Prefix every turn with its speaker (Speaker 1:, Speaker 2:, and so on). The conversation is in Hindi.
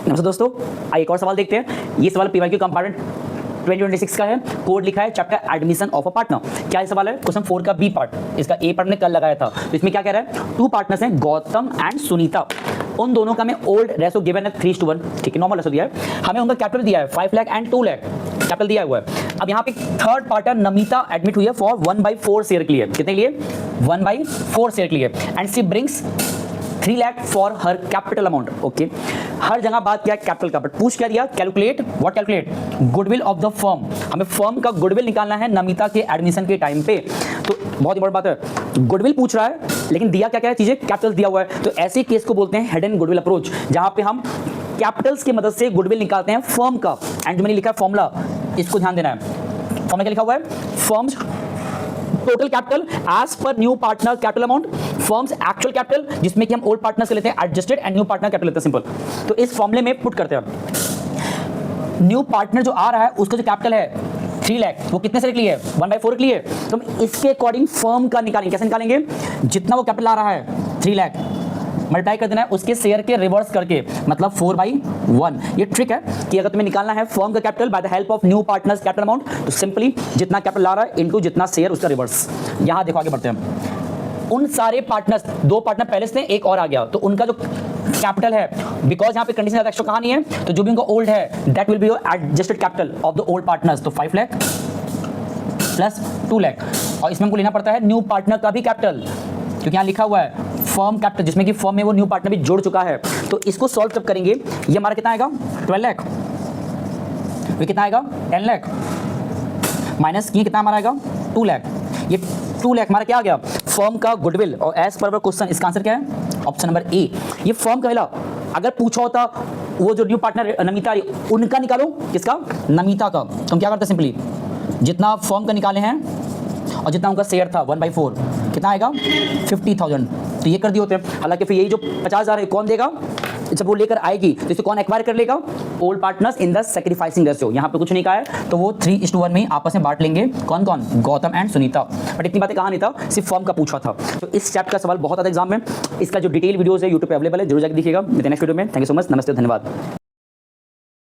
Speaker 1: नमस्ते दोस्तों, आइए एक और सवाल देखते हैं। ये सवाल पीवाईक्यू कंपार्टमेंट 2026 का है। कोड लिखा है chapter admission of a partner. क्या ये सवाल है? क्वेश्चन 4 का बी पार्ट, इसका ए पार्ट ने कल लगाया था। तो इसमें क्या कह रहा है? 2 पार्टनर्स हैं, गौतम एंड सुनीता। उन दोनों का हमें ओल्ड रेशो गिवन है 3:1, ठीक है, नॉर्मल रेशो दिया है। हमें उनका कैपिटल दिया है 5 लाख एंड 2 लाख कैपिटल दिया हुआ है। अब यहाँ पे थर्ड पार्टनर नमिता एडमिट हुई है फॉर 1/4 शेयर के लिए। कितने लिए? 1/4 शेयर के लिए। And she brings 3 lakh for her capital amount. Okay, हर जगह बात क्या है? कैपिटल का। बट पूछ क्या दिया? Calculate what? Calculate goodwill of the firm. हमें फर्म का गुडविल निकालना है नमिता के एडमिशन के टाइम पे। तो बहुत इंपॉर्टेंट बात है, गुडविल पूछ रहा है लेकिन दिया क्या क्या है चीजें? कैपिटल दिया हुआ है। तो ऐसे केस को बोलते हैं हेड एंड गुडविल अप्रोच, जहां पे हम कैपिटल्स की मदद से गुडविल निकालते हैं फर्म का। एंड जो मैंने लिखा है फॉर्मूला, इसको ध्यान देना है। फॉर्मूला क्या लिखा हुआ है? Firms total capital as per new partner capital amount, firms actual capital, जिसमें कि हम ओल्ड पार्टनर से लेते हैं adjusted, and new partner capital लेते हैं सिंपल। तो इस फॉर्मूले में पुट करते हैं न्यू पार्टनर जो आ रहा है उसका जो कैपिटल है 3 लाख, वो कितने से निकली है? 1/4 के लिए। तो हम इसके अकॉर्डिंग फर्म का निकालेंगे। कैसे निकालेंगे? जितना वो कैपिटल आ रहा है 3 लाख मल्टीप्लाई कर देना है उसके शेयर के रिवर्स करके, मतलब 4/1। ये ट्रिक है कि अगर तुम्हें निकालना है फर्म का capital by the help of new partners capital amount, तो सिंपली जितना कैपिटल आ रहा है इनटू जितना शेयर उसका रिवर्स। यहां देखो, आगे बढ़ते हैं। उन सारे पार्टनर्स, 2 पार्टनर पहले से एक और आ गया, तो उनका जो कैपिटल है, बिकॉज यहाँ पे कंडीशन ज्यादा एक्स्ट्रा कहां नहीं है, तो जो भी उनका ओल्ड है that will be your adjusted capital of the old partners. तो 5 लाख प्लस 2 लाख, और इसमें हमको लेना पड़ता है न्यू पार्टनर का भी कैपिटल, क्योंकि यहाँ लिखा हुआ है फर्म कैपिटल, जिसमें कि फर्म में वो न्यू पार्टनर भी जोड़ चुका है। तो इसको सॉल्व जब करेंगे, ये हमारा कितना आएगा? 12 लाख। ये कितना आएगा? 10 लाख। माइनस ये कितना हमारा आएगा? 2 लाख। ये 2 लाख हमारा क्या आ गया? फर्म का गुडविल। और एज पर क्वेश्चन इसका आंसर क्या है? ऑप्शन नंबर ए, ये फर्म का हिला। अगर पूछा होता वो जो न्यू पार्टनर नमिता, उनका निकालो, किसका? नमिता का। तो हम क्या करते हैं? सिंपली जितना फर्म का निकाले हैं और जितना उनका शेयर था 1/4, कितना आएगा? 50,000। तो ये कर दिए होते हैं। हालांकि फिर यही जो 50,000 है कौन देगा? जब वो लेकर आएगी तो इसे कौन एक्वायर कर लेगा? Old partners in the sacrificing ratio. यहाँ पे कुछ नहीं कहा है, तो वो 3:1 में आपस में बांट लेंगे। कौन कौन? गौतम एंड सुनीता। बट इतनी बातें कहा नहीं था, सिर्फ फर्म का पूछा था। तो इस चैप्टर का सवाल बहुत आता एग्जाम में। इसका जो डिटेल वीडियोस है यूट्यूब पे अवेलेबल है, जरूर जाकर देखिएगा। मिलते हैं नेक्स्ट वीडियो में। Thank you so much. नमस्ते, धन्यवाद।